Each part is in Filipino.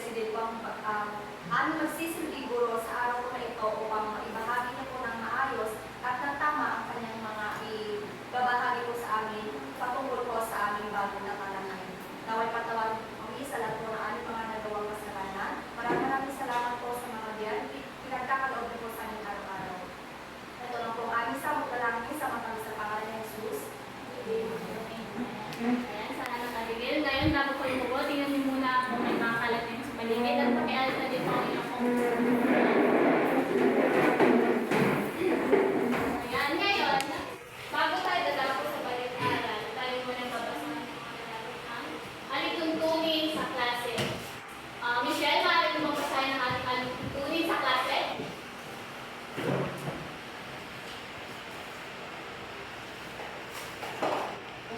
Presidente po ang aming magsisilbing guro sa araw po na ito upang maibahagi niyo po ng maayos at ng tama ang kanyang mga ibabahagi po sa amin patungkol po sa aming bagong nakalangay. Naway patawagin po kami sa lahat po ng aming mga nagawang kasalanan. Maraming salamat po sa mga biyan. Pinagkakaloob niyo po sa aming araw-araw. Ito lang po ang aming samot dalangin sa matamis sa pangalan ni Jesus. Ayan, sana nakaligil. Ngayon, bago ko yung bubo, tingnan niyo muna kung may mga kalat din sa paligid at pakialit na din po ang inyong Ayan, ngayon, bago tayo dadako sa balik-aral, tayo muna babasa ang alituntunin sa klase. Michelle, maaari mo magbasahin ang ating alituntunin sa klase?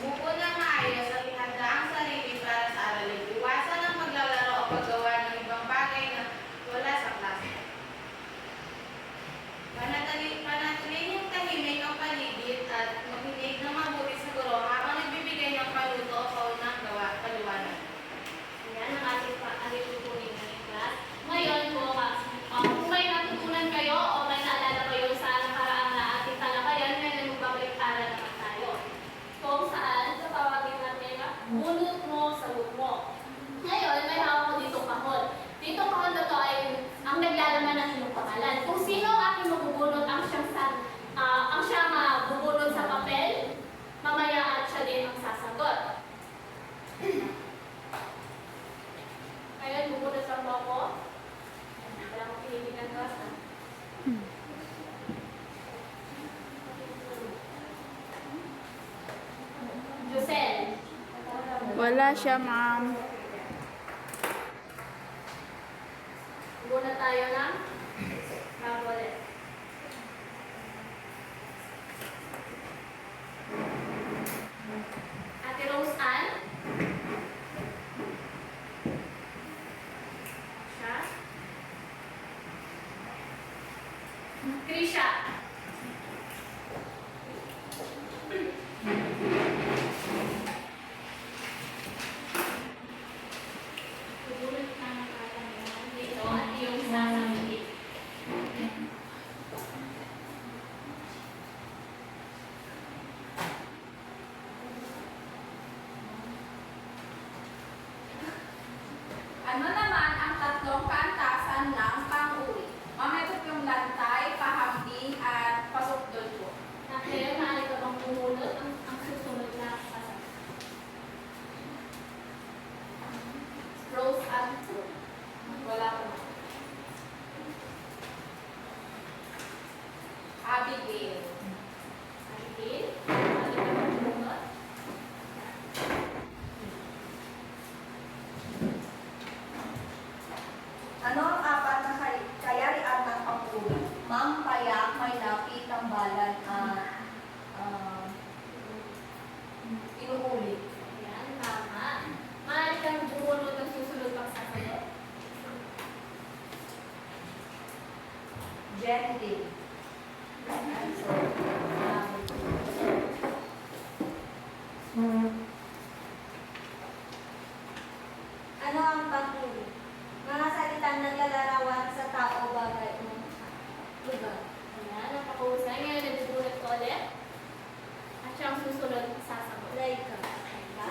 Umupo ng maayos at ihanda ang sarili para sa aralin. Iwasan ang maglalaro o paggawa ng ibang bagay na wala sa klase. Panatilihing tahimik ang paligid at makinig na mabuti sa guro habang nagbibigay ng paluto o kaunang paliwanag. Ayan ang ating alituntunin ng class. Ngayon po, kung may natutunan kayo o may naalala kayo sa nakaraang na ating talakayan, ngayon magbabalik-aral naman tayo. Kung saan, sa tawagin natin na bunot mo sa loob mo. Ngayon, may hawak ko dito kahon. Dito kahon na to ay ang naglalaman ng inyong pangalan. Kung sino ang aking mabubunot ang siyang mabubunot sa papel, mamaya at siya din ang sasagot. Ngayon, bubunot sa ako. Wala akong pinipigan ko. Josel. Wala siya, ma'am. Muna tayo ng Margolet. Ate Rose Ann. Siya. Krisha. Subulit na nakakalaman dito at yung sasabihin. Ano naman ang tatlong kaantasan ng pang-uwi? Mametot yung lantay, pahambing, at pasukdol po. Kaya maaari ka bang pumunod ang susunod na sasabihin? Rose and Fruit. Wala po. Abigail. Abigail? Maaari ka bang pumunod? Ano ang apat na kayarian ng pang-uwi? Mampayak, may lapit, tambalan, inuulit. Ayan, tama. Maaari kang bumunod ang susunod pang sasagot. Gentle. Ano ang pang-uwi? Mga salitang naglalarawan sa tao, bagay o lugar. Ayan, napakahusay. Ngayon, nagbubulat ko ulit. At siyang susunod sasagot. Laika. Diba?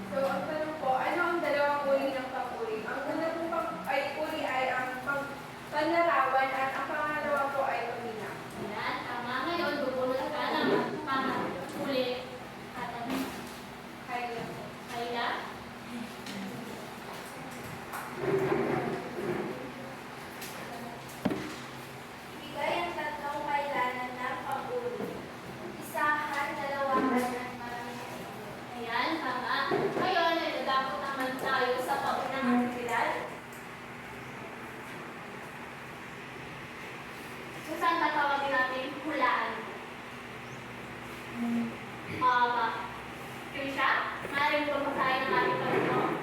So, ang tanong po, ano ang dalawang uri ng pang-uri? Ang una po uri ay ang panlarawan at ang pangalawa po ay pamina. Ayan, tama. Ngayon, bubunot ka ng pang-uli at ano? Kaya, Kayla? Ibigay ang tatlong kailanan ng pang-uri. Isahan, dalawahan, at maramihan. Ayan, tama. Ngayon, nagdadapot naman tayo sa paunang aktibidad. Kung saan tatawagin natin hulaan. Krisha, maaaring mo pagpasahin ng ating Panginoon.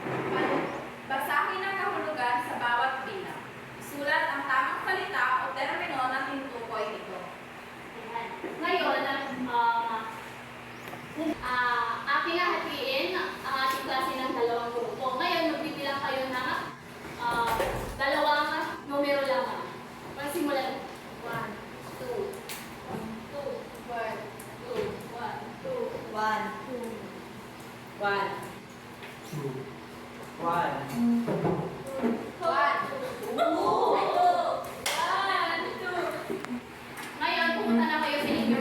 Basahin ang kahulugan sa bawat bilang. Sulat ang tamang salita o termino na tinutukoy nito. Ayan. Ngayon, One. One. Ngayon, pumunta na kayo sa inyo.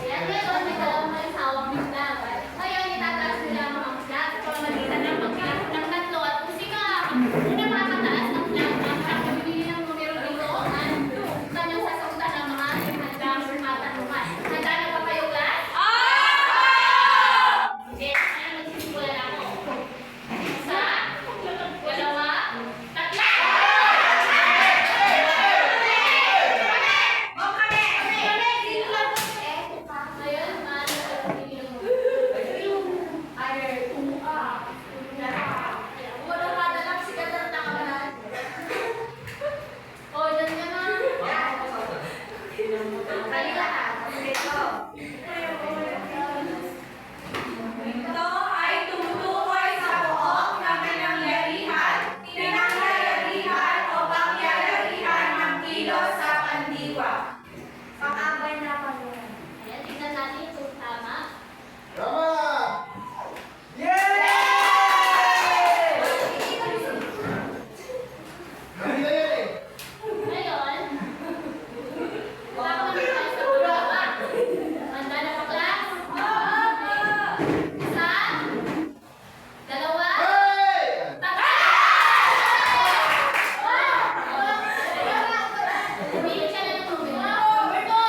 Ayan, ngayon, may dalawang may sawang biglang. Ngayon, itataas nila ang mga flag sa pamamagitan ng pagkilas ng tatlo at musika. Una makakataas ng flag ang siyang bibili ng numero dito at kanyang sasagutan ng mga handang matanungan. Handa na ba kayo, class? Okay, ngayon magsisimula na ako. Isa, dalawa, tatlo! Ngayon, maaaring sagutin yung O, dyan ka na. Ito ay tumutukoy sa buok na pinangyayarihan o pangyayarihan ng kilos sa pandiwa. Pang-abay na pangunan. Ayan, tignan natin kung tama. Ngayon, bago naman tayo sa paggawa. Handa na ba, class? Isa, dalawa, tatlo! Pumili ka na ng numero.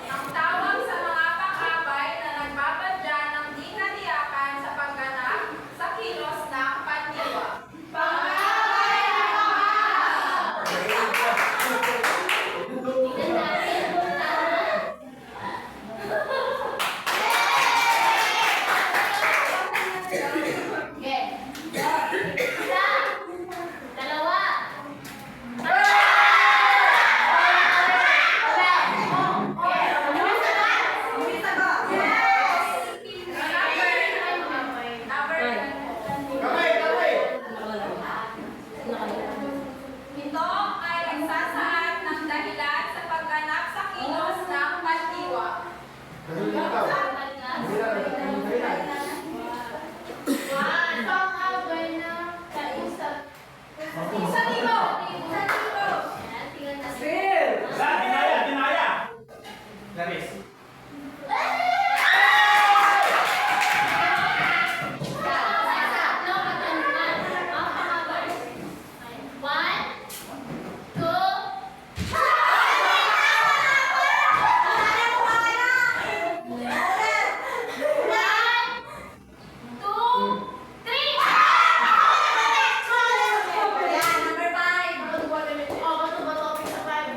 Ang tawag sa mga pang-abay na nagbabadya ng di natiyakan sa pagganap sa kilos ng pandiwa. Pang-abay na Tignan natin kung tama. Okay. Isa, dalawa, Ito ay nagsasaad ng dahilan sa pagganap sa kilos ng pandiwa. pang-abay na kausap. Isa dito! Isa dito! Ayan, tingnan natin. Tatlo katanungan. Ang pang-abay. One, two, three! Yan, number 5. Oh, bato-bato ako sa five.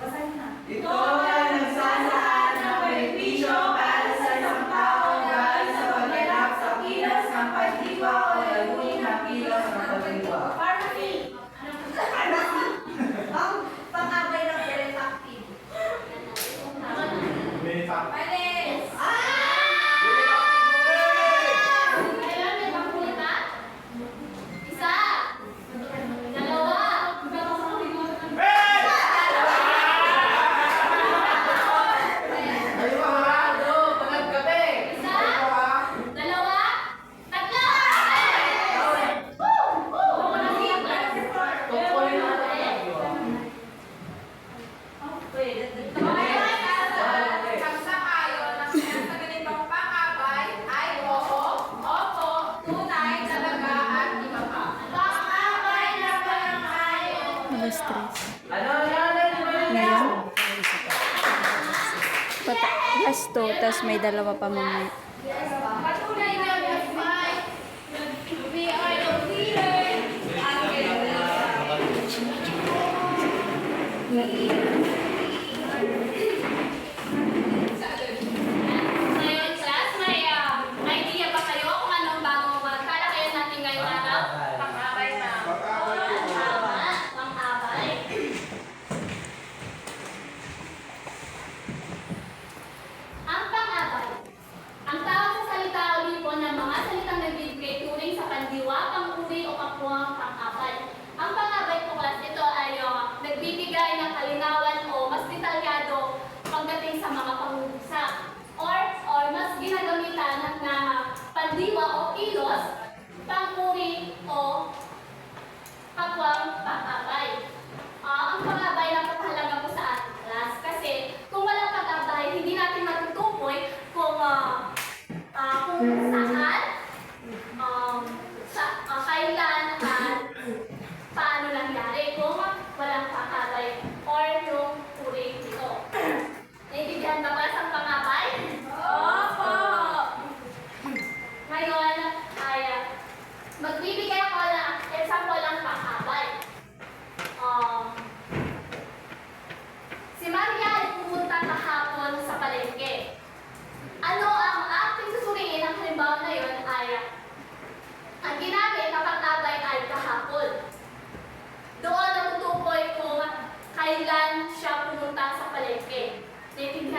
Basahin na. Ito ay nagsasaad ng benepisyo para sa isang tao dahil sa pagganap sa kilos ng pandiwa o layunin ng kilos ng pandiwa. Pang-abay ng reflective. Malis! Ngayon, may panghuli pa? Isa, dalawa, isa, dalawa, tatlo! Pagsangayon na siya sa ganitong pang-abay ay oo, opo, tunay, talaga, at iba pa. Pang-abay na pangayon. Alas 3. Ano? Ngayon? Last 2, tapos may dalawa pa mamaya. Patuloy na yung fight. We are the winners. Ano?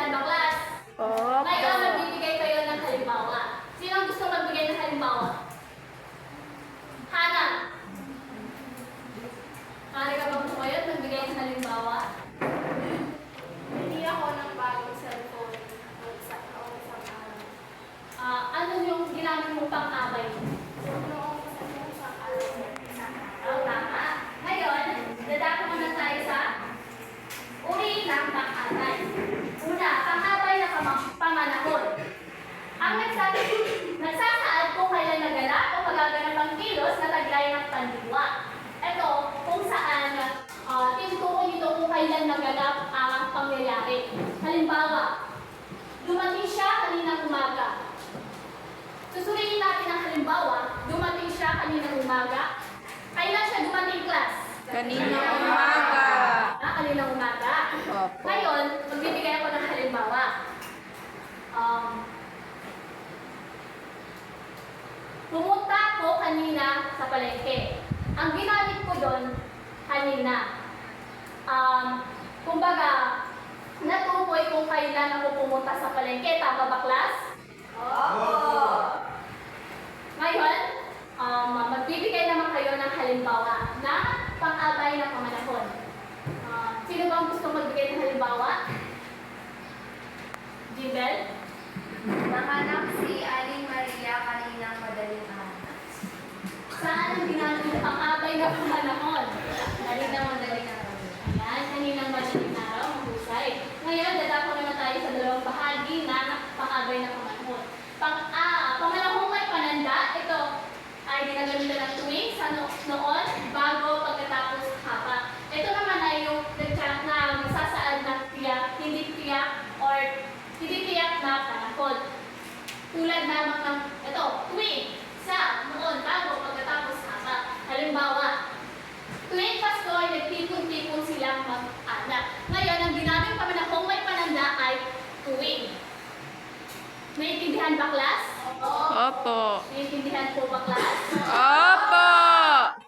Naintindihan ba, class? Ngayon, Opo. magbibigay kayo ng halimbawa. Sino ang gusto magbigay ng halimbawa? Hana. Maaari ka bang tumayo at magbigay ng halimbawa? Hindi ako ng bagong cellphone isang araw. Ano yung ginamit mong pang-abay? Noong isang araw. Oh, tama. Ngayon, dadako muna tayo sa uri ng pang-abay. Una, pang-abay na pamanahon. Ang nagsasaad kung kailan naganap o magaganap ang kilos na taglay ng pandiwa. Ito, kung saan tinutukoy nito kung kailan naganap ang pangyayari. Halimbawa, dumating siya kaninang umaga. Susuriin natin ang halimbawa, dumating siya kaninang umaga. Kailan siya dumating, class? Kaninang umaga. Kaninang umaga. Opo. Ngayon, magbibigay ako ng halimbawa. Pumunta ako kanina sa palengke. Ang ginamit ko doon kanina. Kumbaga, natukoy kung kailan ako pumunta sa palengke. Tama ba, class? Ngayon, magbibigay naman kayo ng halimbawa na pang-abay na pamanahon. Sino ba ang gusto magbigay ng halimbawa? Jimbel? Nahanap si Aling Maria kaninang madaling araw. Saan ang ginamit ng pang-abay na pamanahon? Kaninang madaling araw. Ayan, kaninang madaling araw, mahusay. Ngayon, dadako naman tayo sa dalawang bahagi na pang-abay na pamanahon. Pamanahong may pananda, ito ay ginagamitan ng tuwing sa noon, bago, pagkatapos, hapa. Ito naman ay yung nagsasaad ng tiyak, hindi tiyak, or hindi tiyak na panahon. Tulad naman ng, ito, tuwing, sa, noon, bago, pagkatapos, hapa. Halimbawa, tuwing Pasko ay nagtipon-tipon silang mag-anak. Ngayon, ang ginamit pamanahong may pananda ay tuwing. Naiintindihan ba, class? Opo. Naiintindihan po ba, class? Opo.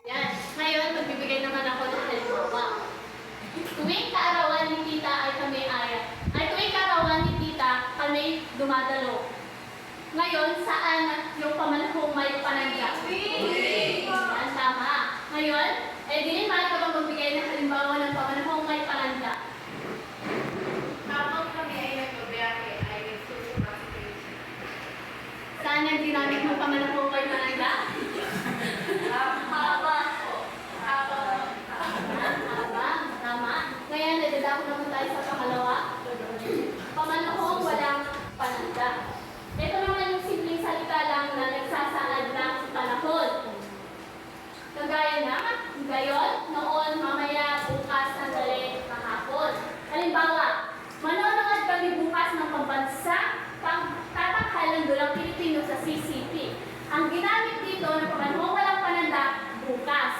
Yan. Ngayon, magbibigay naman ako ng halimbawa. Tuwing kaarawan ni tita tuwing kaarawan ni tita kami dumadalo. Ngayon, saan yung pamanahong may pananda? Yan, tama. Ngayon, din maaari ka bang magbigay ng halimbawa ng pamanahong may pananda? Habang kami ay nagbabiyahe, ay nagsusuka si Tracy. Saan ang ginamit ng pamanahong may pananda? Haba. Haba. Tama. Ngayon, nadadako naman tayo sa pangalawa. Pamanahong walang pananda. Ito naman yung simpleng salita lang na nagsasaad ng panahon. Kagaya na, gayon, noon, mamaya, bukas, sandali, kahapon. Halimbawa, manonood kami bukas ng pambansang tatakhalang dulang Pilipino sa CCP. Ang ginamit dito na pamanahong walang pananda, bukas.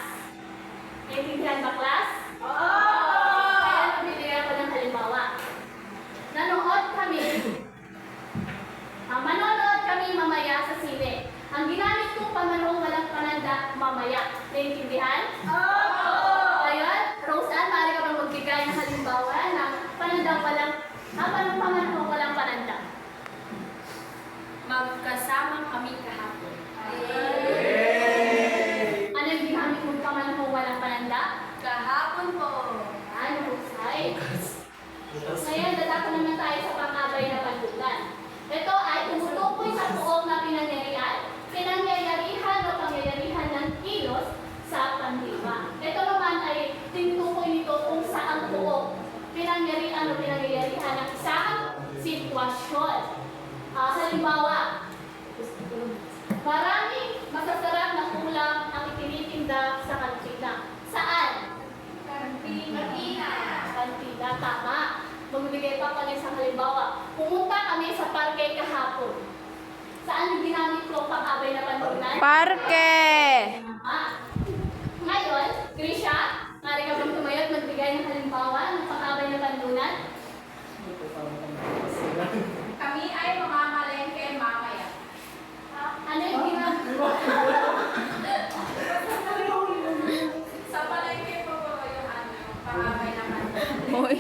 Naiintindihan ba, class? Kaya magbibigay ako ng halimbawa. Manonood kami mamaya sa sine. Ang ginamit kong pamanahong walang pananda, mamaya. Naiintindihan? Ngayon, Roseanne, maaari ka bang magbigay ng halimbawa ng pamanahong walang pananda? Magkasama kami kahapon. Ano yung ginamit mong pamanahong walang pananda? Kahapon po. Ano, husay. Ngayon, dadako naman tayo sa pang-abay na pandulan. Ito ay tumutukoy sa poong na pinangyayarihan o pangyayarihan ng kilos sa pandiwa. Ito naman ay tinutukoy nito kung saan poong pinangyarihan o pinangyayarihan ng isang sitwasyon. Halimbawa, maraming masasarap na ulam ang itinitinda sa kantina. Saan? Kantina. Kantina, tama. Magbibigay pa kami sa halimbawa. Pumunta kami sa parke kahapon. Saan yung ginamit ko pang-abay na pandulan? Parke. Ngayon, Grisha, maaari ka bang tumayo at magbigay ng halimbawa ng pang-abay na pandulan? Kami ay mamamalengke mamaya. Ano yung ginamit? Sa palengke po yung pangabay naman. Hoy.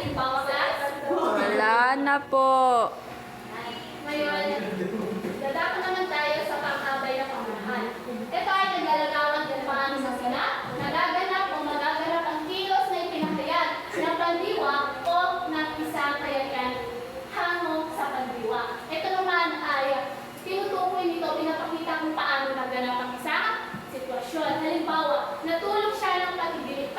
Halimbawa, class. Wala na po. Ngayon, dadako naman tayo sa pang-abay na pamahal. Ito ay naglalarawan kung paano nagaganap o magaganap ang kilos na ipinahayag ng pandiwa o ng isang kayayan hango sa pandiwa. Ito naman ay tinutukoy nito, pinapakita kung paano naganap ang isang sitwasyon. Halimbawa, natulog siya ng patagilid.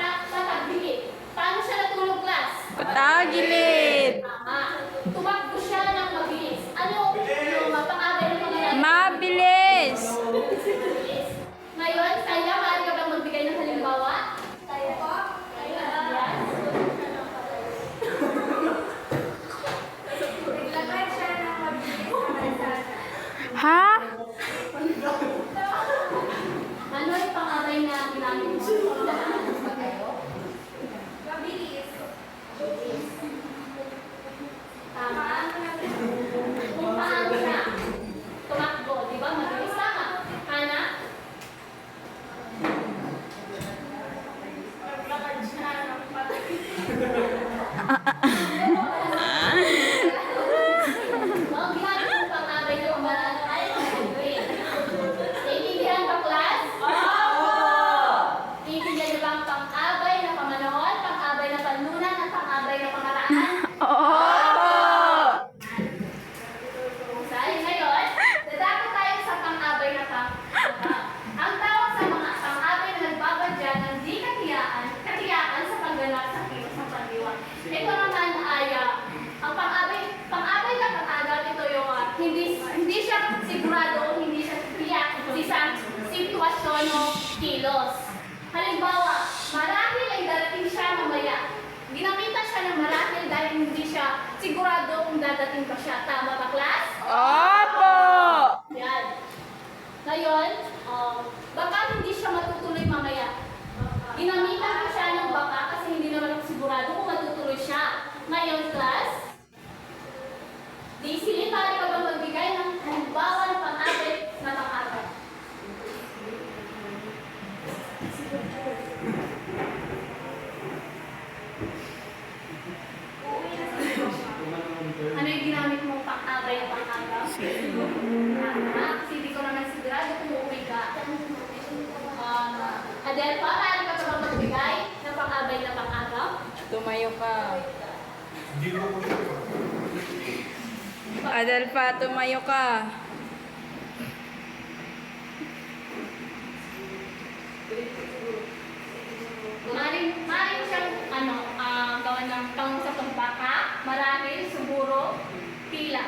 Paano siya natulog, class? Patagilid. Tama. Tumakbo siya ng mabilis. Ano yung mapangabay ng mga Mabilis. Ngayon, kaya maaari ka bang magbigay ng halimbawa? Tayo po. Yes. Naglakad siya ng mabilis sa kalsada. Ha? Ano yung pang-abay na ginamit mo? Lahat ba kayo? Mabilis. Tama. Kung paano siya tumakbo, di ba? Mabilis tama. Hana? Naglakad siya ng patay. Ang ginamit mong pang-abay na pamalaan ay grade. Naiintindihan ba, class? Naiintindihan niyo ba ang pang-abay na pamanahon, pang-abay na panunan, at pang-abay na pamaraan? Opo. Husay. Ngayon, dadako tayo sa pang-abay na pang-abay. Ang tawag sa mga pang-abay na nagbabadya ng di katiyakan sa pagganap sa kilos ng pandiwa. Ito naman ay ang pang-abay na pang-agaw, ito yung hindi siya sigurado, hindi siya tiyak sa sitwasyon o kilos. Halimbawa, marahil ay darating siya mamaya. Ginamitan siya ng marahil dahil hindi siya sigurado kung dadating pa siya. Tama ba, class? Opo. Yan. Ngayon, baka hindi siya matutuloy mamaya. Ginamitan ko siya ng baka kasi hindi naman ako sigurado kung matutuloy siya. Ngayon, class, di silid, maaari ka bang magbigay ng halimbawa ng pang-abay na pang-abay? Ano yung ginamit mong pang-abay na pang-abay? Tama. Kasi hindi ko naman sigurado kung uuwi ka. Adelpa, maaari ka ba magbigay ng pang-abay na pang-abay? Tumayo ka. Adelpa, tumayo ka. Maaaring siyang gawa ng taong sa pagbaka, marahil, siguro, pila.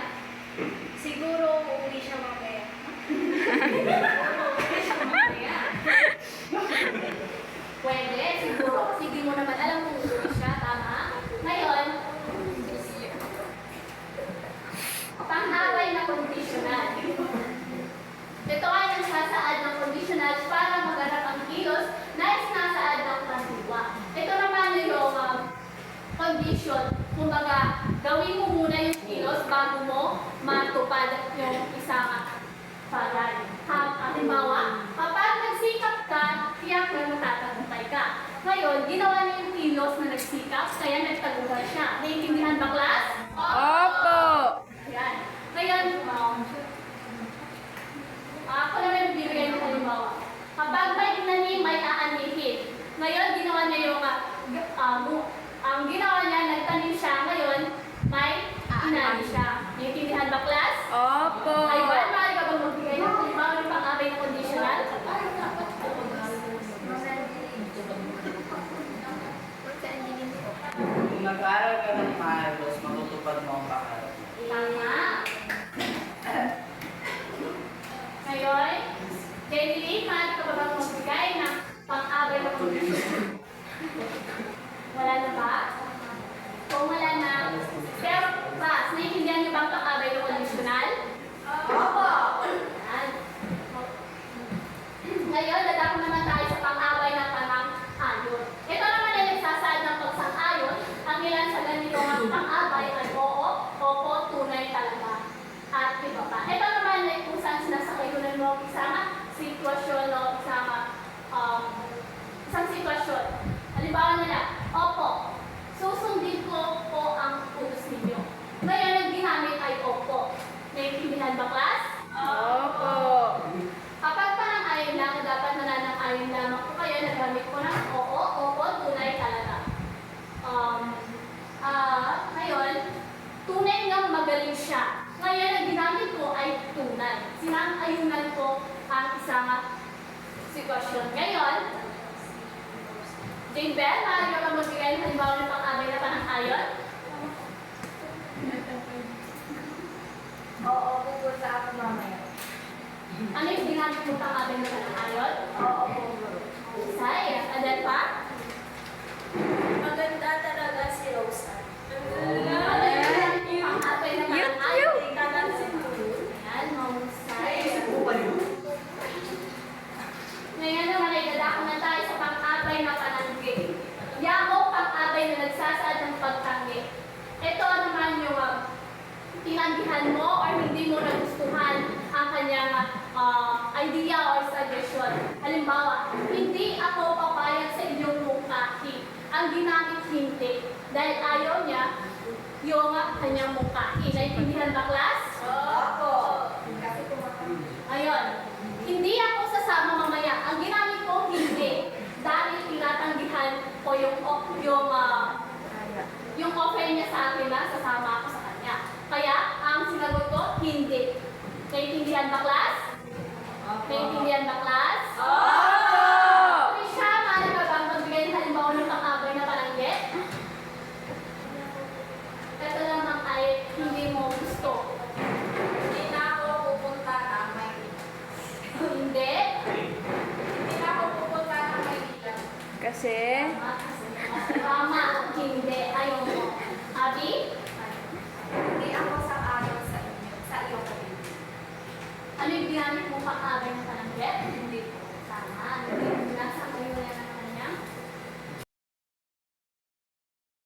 Siguro uuwi siya mamaya. Uuwi siya mamaya. Pwede, siguro. Sige mo naman alam kung uuwi siya, tama? Ngayon, pang-abay na conditional. Ito ay nagsasaad ng conditional para maganap ang kilos na isinasaad ng pandiwa. Ito naman yung condition. Kumbaga, gawin mo muna yung kilos bago mo matupad yung isang bagay. Halimbawa, kapag nagsikap ka, tiyak na matatagumpay ka. Ngayon, ginawa niya yung kilos na nagsikap, kaya nagtagumpay siya. Naiintindihan ba, class? Opo. Yan. Ngayon, ako na rin bibigay ng halimbawa. Kapag may inanim, may aanihin. Ngayon, ginawa niya yung, ang ginawa niya, nagtanim siya. Ngayon, may inaani siya. Naiintindihan ba, class? Opo. Ayun, maaari ka bang magbigay ng halimbawa ng pang-abay na conditional? Kung nag-aaral ka ng maayos, matutupad mo ang pangarap. Tama. Ngayon, Jenny, maaari ka ba bang magbigay ng pang-abay na conditional? Wala na ba? Kung wala na, pero ba, naiintindihan niyo ba ang pang-abay na conditional? Opo. Yan. Ngayon, dadako naman tayo sa pang-abay na panang-ayon. Ito naman ay nagsasaad ng pagsang-ayon. Ang ilan sa ganito ang pang-abay ay oo, opo, tunay talaga. At iba pa. Ito naman ay kung saan sinasakayunan mo isang sitwasyon o isang sitwasyon. Halimbawa nila, tinanggihan mo or hindi mo nagustuhan ang kanyang idea or suggestion. Halimbawa, hindi ako papayag sa inyong mungkahi. Ang ginamit hindi dahil ayaw niya yung kanyang mungkahi. Naintindihan ba, class? Opo. Kasi kumakain. Ayun. Hindi ako sasama mamaya. Ang ginamit ko, hindi. Dahil tinatanggihan ko yung offer niya sa akin na sasama ako sa kanya. Kaya, ang sinagot ko, hindi. Naintindihan ba, class? Naintindihan ba, class? Opo! Trisha, maaari ka bang magbigay ng halimbawa ng pang-abay na palanggit? Ito naman ay hindi mo gusto. Hindi na ako pupunta ng Maynila. Hindi. Hindi na ako pupunta ng Maynila. Kasi, Tama, hindi. Ayaw mo. Abi? Hindi ako sang-ayon sa iyong opinion. Ano yung ginamit mo pang-abay na palanggit? Hindi